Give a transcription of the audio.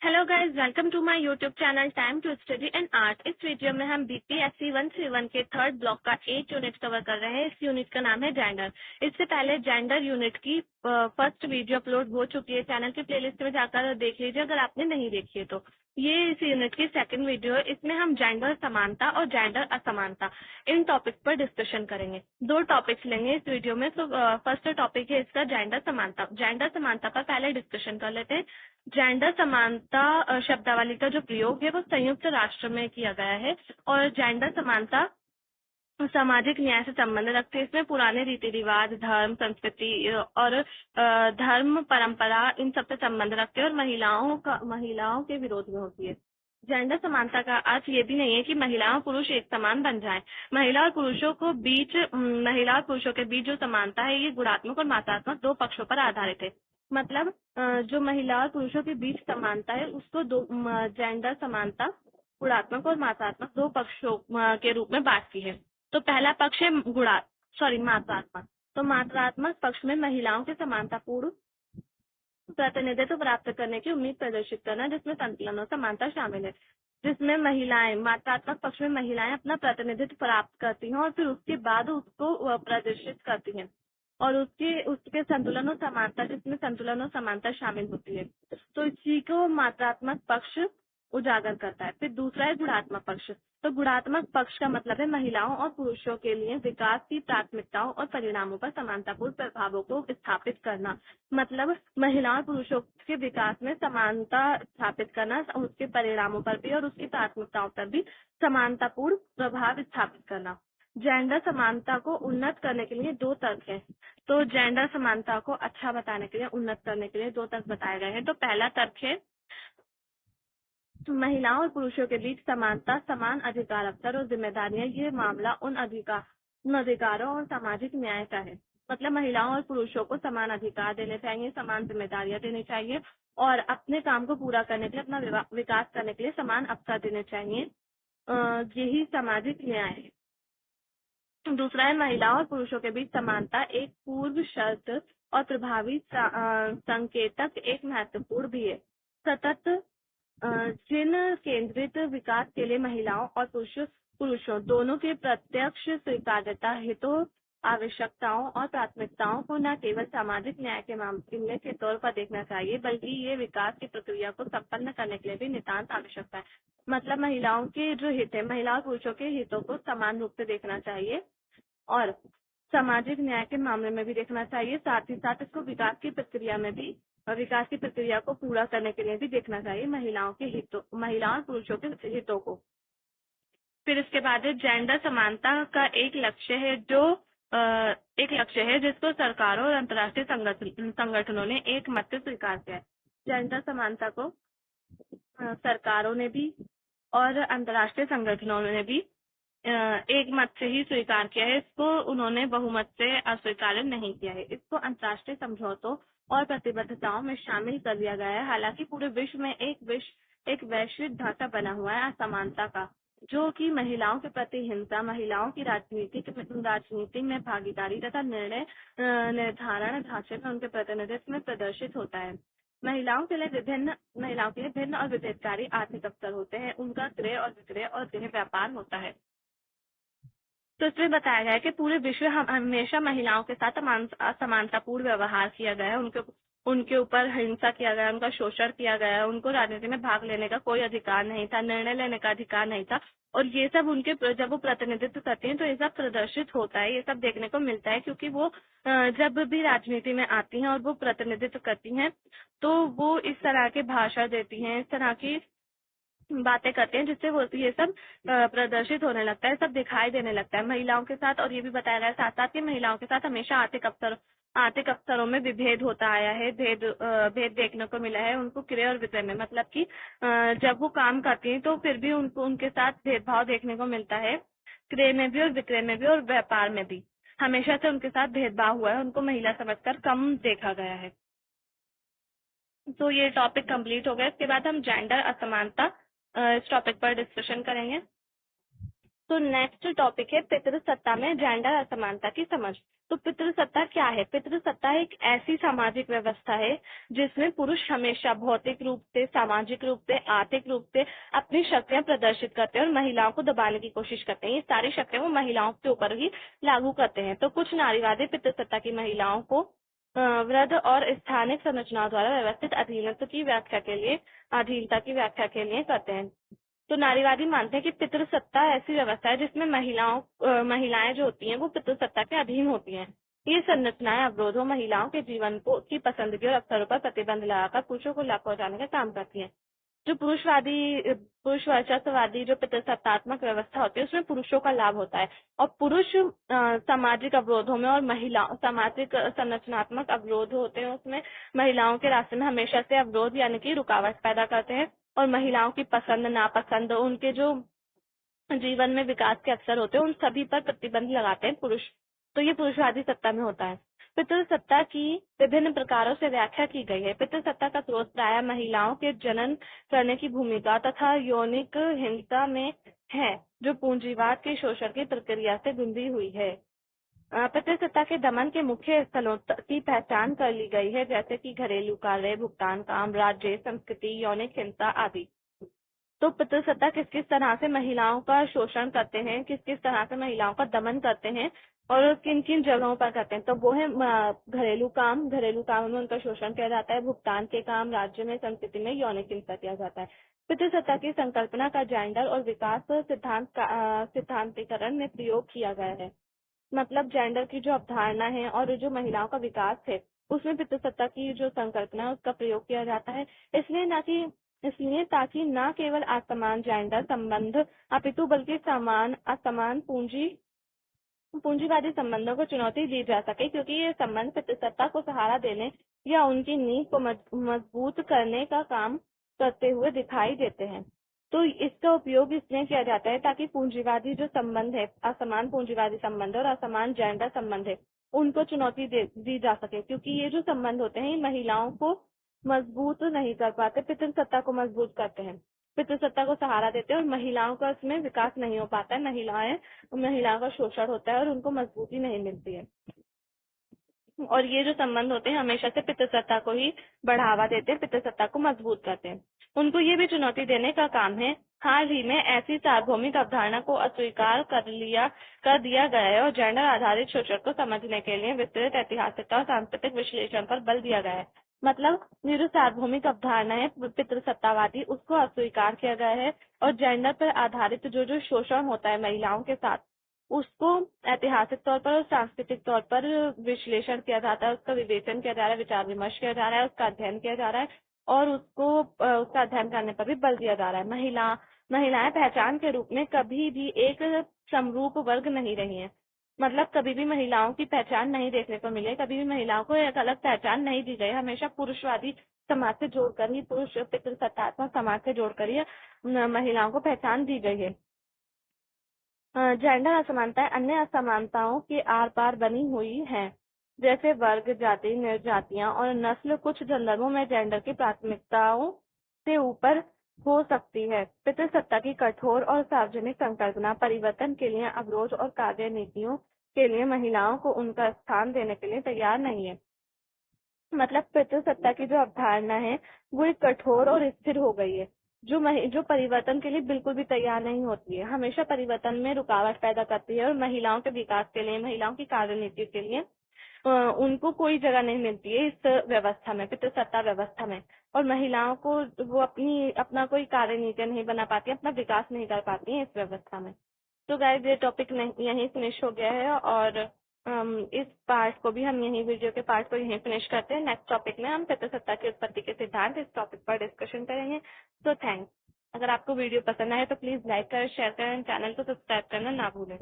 Hello guys, welcome to my YouTube channel time to study and art. इस video में हम BPSC 131 के third block का 8 unit cover कर रहे हैं। इस यूनिट का नाम है जेंडर। इससे पहले जेंडर यूनिट की फर्स्ट वीडियो अपलोड हो चुकी है। चैनल की प्लेलिस्ट में जाकर देख लीजिए अगर आपने नहीं देखी है तो। ये इस यूनिट की सेकंड वीडियो है। इसमें हम जेंडर समानता और जेंडर असमानता इन टॉपिक पर डिस्कशन करेंगे। 2 टॉपिक्स लेंगे इस वीडियो में। तो फर्स्ट टॉपिक है इसका जेंडर समानता। जेंडर समानता पर पहले डिस्कशन कर लेते हैं। जेंडर समानता शब्दावली का जो प्रयोग है वो संयुक्त राष्ट्र में किया गया है और जेंडर समानता सामाजिक न्याय से संबंध रखते हैं। इसमें पुराने रीति रिवाज, धर्म, संस्कृति और धर्म परंपरा इन सब से संबंध रखते हैं और महिलाओं के विरोध में होती है। जेंडर समानता का अर्थ ये भी नहीं है कि महिला और पुरुष एक समान बन जाएं। महिला और पुरुषों के बीच जो समानता है ये गुणात्मक और मात्रात्मक 2 पक्षों पर आधारित है। मतलब जो महिला और पुरुषों के बीच समानता है उसको जेंडर समानता गुणात्मक और मात्रात्मक 2 पक्षों के रूप में बांटती है। तो पहला पक्ष है मात्रात्मक। तो मात्रात्मक पक्ष में महिलाओं के समानतापूर्ण प्रतिनिधित्व प्राप्त करने की उम्मीद प्रदर्शित करना, जिसमें संतुलन और समानता शामिल है। जिसमें मात्रात्मक पक्ष में महिलाएं अपना प्रतिनिधित्व प्राप्त करती हैं और फिर उसके बाद उसको प्रदर्शित करती हैं और उसके संतुलन और समानता, जिसमें संतुलन और समानता शामिल होती है। तो इसी को मात्रात्मक पक्ष उजागर करता है। फिर दूसरा है गुणात्मक पक्ष। तो गुणात्मक पक्ष का मतलब है महिलाओं और पुरुषों के लिए विकास की प्राथमिकताओं और परिणामों पर समानतापूर्ण प्रभावों को स्थापित करना। मतलब महिलाओं और पुरुषों के विकास में समानता स्थापित करना, उसके परिणामों पर भी और उसकी प्राथमिकताओं पर भी समानतापूर्ण प्रभाव स्थापित करना। जेंडर समानता को उन्नत करने के लिए 2 तर्क हैं। तो जेंडर समानता को अच्छा बताने के लिए, उन्नत करने के लिए 2 तर्क बताए गए हैं। तो पहला तर्क है महिलाओं और पुरुषों के बीच समानता, समान अधिकार, अवसर और जिम्मेदारियां। ये मामला उन अधिकारों और सामाजिक न्याय का है। मतलब महिलाओं और पुरुषों को समान अधिकार देने चाहिए, समान जिम्मेदारियां देनी चाहिए और अपने काम को पूरा करने के लिए, अपना विकास करने के लिए समान अवसर देने चाहिए। यही सामाजिक न्याय है। दूसरा है महिलाओं और पुरुषों के बीच समानता एक पूर्व शर्त और प्रभावी संकेतक एक महत्वपूर्ण भी है। सतत जिन केंद्रित विकास के लिए महिलाओं और पुरुषों दोनों के प्रत्यक्ष स्वीकार्यता, हितों, आवश्यकताओं और प्राथमिकताओं को न केवल सामाजिक न्याय के मामले के तौर पर देखना चाहिए बल्कि ये विकास की प्रक्रिया को संपन्न करने के लिए भी नितांत आवश्यकता है। मतलब महिलाओं के जो हित है, महिला और पुरुषों के हितों को समान रूप से देखना चाहिए और सामाजिक न्याय के मामले में भी देखना चाहिए। साथ ही साथ इसको विकास की प्रक्रिया को पूरा करने के लिए भी देखना चाहिए, महिलाओं और पुरुषों के हितों को। फिर इसके बाद जेंडर समानता का एक लक्ष्य है जिसको सरकारों और अंतर्राष्ट्रीय संगठनों ने एक मत से स्वीकार किया है। जेंडर समानता को सरकारों ने भी और अंतर्राष्ट्रीय संगठनों ने भी एक मत से ही स्वीकार किया है। इसको उन्होंने बहुमत से अस्वीकार नहीं किया है। इसको अंतर्राष्ट्रीय समझौतों और प्रतिबद्धताओं में शामिल कर दिया गया है। हालांकि पूरे विश्व में एक वैश्विक ढांचा बना हुआ है असमानता का, जो कि महिलाओं के प्रति हिंसा, महिलाओं की राजनीति में भागीदारी तथा निर्णय निर्धारण ढांचे में उनके प्रतिनिधित्व में प्रदर्शित होता है। महिलाओं के लिए भिन्न और विभेदकारी आर्थिक अवसर होते हैं। उनका क्रय और विक्रय और देह व्यापार होता है। तो इसमें बताया गया है कि पूरे विश्व हमेशा महिलाओं के साथ असमानतापूर्ण व्यवहार किया गया है। उनके ऊपर हिंसा किया गया, उनका शोषण किया गया, उनको राजनीति में भाग लेने का कोई अधिकार नहीं था, निर्णय लेने का अधिकार नहीं था। और ये सब जब वो प्रतिनिधित्व करती हैं तो ये सब प्रदर्शित होता है, ये सब देखने को मिलता है। क्योंकि वो जब भी राजनीति में आती हैं और वो प्रतिनिधित्व करती हैं तो वो इस तरह के भाषण देती हैं, इस तरह की बातें करते हैं जिससे वो ये सब प्रदर्शित होने लगता है, सब दिखाई देने लगता है महिलाओं के साथ। और ये भी बताया गया है साथ साथ कि महिलाओं के साथ हमेशा आर्थिक अवसरों में भी भेद होता आया है, भेद देखने को मिला है उनको क्रय और विक्रय में। मतलब कि जब वो काम करती हैं तो फिर भी उनके साथ भेदभाव देखने को मिलता है, क्रय में भी और विक्रय में भी और व्यापार में भी हमेशा से उनके साथ भेदभाव हुआ है, उनको महिला समझकर कम देखा गया है। तो ये टॉपिक कंप्लीट हो गया। इसके बाद हम जेंडर असमानता इस टॉपिक पर डिस्कशन करेंगे। तो नेक्स्ट टॉपिक है पितृसत्ता में जेंडर असमानता की समझ। तो पितृसत्ता क्या है? पितृसत्ता एक ऐसी सामाजिक व्यवस्था है जिसमें पुरुष हमेशा भौतिक रूप से, सामाजिक रूप से, आर्थिक रूप से अपनी शक्तियां प्रदर्शित करते हैं और महिलाओं को दबाने की कोशिश करते हैं। ये सारी शक्तियां वो महिलाओं के ऊपर ही लागू करते हैं। तो कुछ नारीवादी पितृसत्ता की महिलाओं को वृद्ध और स्थानिक संरचनाओं द्वारा व्यवस्थित अधीनता की व्याख्या के लिए करते हैं। तो नारीवादी मानते हैं कि पितृसत्ता ऐसी व्यवस्था है जिसमें महिलाएं जो होती हैं वो पितृसत्ता के अधीन होती हैं। ये संरचनाएं अवरोधों, महिलाओं के जीवन को की पसंदगी और अवसरों पर प्रतिबंध लगाकर पुरुषों को लाभ पहुंचाने का काम करती हैं। जो पुरुष वर्चस्ववादी जो पितृसत्तात्मक व्यवस्था होती है उसमें पुरुषों का लाभ होता है और पुरुष सामाजिक अवरोधों में और महिला सामाजिक संरचनात्मक अवरोध होते हैं उसमें महिलाओं के रास्ते में हमेशा से अवरोध यानी कि रुकावट पैदा करते हैं और महिलाओं की पसंद नापसंद, उनके जो जीवन में विकास के अवसर होते हैं उन सभी पर प्रतिबंध लगाते हैं पुरुष। तो ये पुरुषवादी सत्ता में होता है। पितृसत्ता की विभिन्न प्रकारों से व्याख्या की गई है। पितृसत्ता का स्रोत प्रायः महिलाओं के जनन करने की भूमिका तथा यौनिक हिंसा में है, जो पूंजीवाद के शोषण की प्रक्रिया से गुंदी हुई है। पितृसत्ता के दमन के मुख्य स्थलों की पहचान कर ली गई है, जैसे कि घरेलू कार्य, भुगतान काम, राज्य, संस्कृति, यौनिक हिंसा आदि। तो पितृसत्ता किस किस तरह से महिलाओं का शोषण करते हैं, किस किस तरह से महिलाओं का दमन करते हैं और किन किन जगहों पर करते हैं। तो वो है घरेलू काम में उनका शोषण किया जाता है, भुगतान के काम, राज्य में, संस्कृति में यौनिक हिंसा किया जाता है। पितृसत्ता की संकल्पना का जेंडर और विकास सिद्धांतीकरण में प्रयोग किया गया है। मतलब जेंडर की जो अवधारणा है और जो महिलाओं का विकास है उसमें पितृसत्ता की जो संकल्पना है उसका प्रयोग किया जाता है। इसलिए ताकि न केवल असमान जेंडर संबंध अपितु बल्कि असमान पूंजीवादी संबंधों को चुनौती दी जा सके, क्योंकि ये संबंध पितृसत्ता को सहारा देने या उनकी नींव को मजबूत करने का काम करते हुए दिखाई देते हैं। तो इसका उपयोग इसलिए किया जाता है ताकि पूंजीवादी जो संबंध है, असमान पूंजीवादी संबंध और असमान जेंडर संबंध है, उनको चुनौती दी जा सके, क्योंकि ये जो संबंध होते हैं ये महिलाओं को मजबूत नहीं कर पाते, पितृसत्ता को मजबूत करते हैं, पितृसत्ता को सहारा देते हैं और महिलाओं का इसमें विकास नहीं हो पाता है, महिलाओं का शोषण होता है और उनको मजबूती नहीं मिलती है। और ये जो संबंध होते हैं हमेशा से पितृसत्ता को ही बढ़ावा देते हैं, पितृसत्ता को मजबूत करते हैं। उनको ये भी चुनौती देने का काम है। हाल ही में ऐसी सार्वभौमिक अवधारणा को अस्वीकार कर दिया गया है और जेंडर आधारित शोषण को समझने के लिए विस्तृत ऐतिहासिक और सांस्कृतिक विश्लेषण पर बल दिया गया है। मतलब ये जो सार्वभौमिक अवधारणा है पितृसत्तावादी, उसको अस्वीकार किया गया है और जेंडर पर आधारित जो शोषण होता है महिलाओं के साथ, उसको ऐतिहासिक तौर पर और सांस्कृतिक तौर पर विश्लेषण किया जाता है, उसका विवेचन किया जा रहा है, विचार विमर्श किया जा रहा है, उसका अध्ययन किया जा रहा है और उसका अध्ययन करने पर भी बल दिया जा रहा है। महिलाएं पहचान के रूप में कभी भी एक समरूप वर्ग नहीं रही हैं। मतलब कभी भी महिलाओं की पहचान नहीं देखने को मिले, कभी भी महिलाओं को एक अलग पहचान नहीं दी गई। हमेशा पुरुषवादी समाज से जोड़कर ही, पुरुष पितृसत्तात्मक समाज से जोड़कर ही महिलाओं को पहचान दी गई है। जेंडर असमानताएं अन्य असमानताओं के आर पार बनी हुई हैं, जैसे वर्ग, जाति, निर्जातियां और नस्ल। कुछ संदर्भों में जेंडर की प्राथमिकताओं से ऊपर हो सकती है। पितृसत्ता की कठोर और सार्वजनिक संकल्पना परिवर्तन के लिए अवरोध और कार्य नीतियों के लिए महिलाओं को उनका स्थान देने के लिए तैयार नहीं है। मतलब पितृसत्ता की जो अवधारणा है वो एक कठोर और स्थिर हो गई है, जो परिवर्तन के लिए बिल्कुल भी तैयार नहीं होती है, हमेशा परिवर्तन में रुकावट पैदा करती है और महिलाओं के विकास के लिए, महिलाओं की कार्यनीति के लिए उनको कोई जगह नहीं मिलती है इस व्यवस्था में, पितृसत्ता व्यवस्था में। और महिलाओं को वो अपना कोई कार्यनीति नहीं बना पाती, अपना विकास नहीं कर पाती है इस व्यवस्था में। तो गाइस ये टॉपिक यहीं फिनिश हो गया है और इस पार्ट को भी हम वीडियो के पार्ट को यहीं फिनिश करते हैं। नेक्स्ट टॉपिक में हम पितृसत्ता की उत्पत्ति के सिद्धांत इस टॉपिक पर डिस्कशन करेंगे। तो थैंक्स। अगर आपको वीडियो पसंद आए तो प्लीज लाइक करें, शेयर करें, चैनल को सब्सक्राइब करना ना भूलें।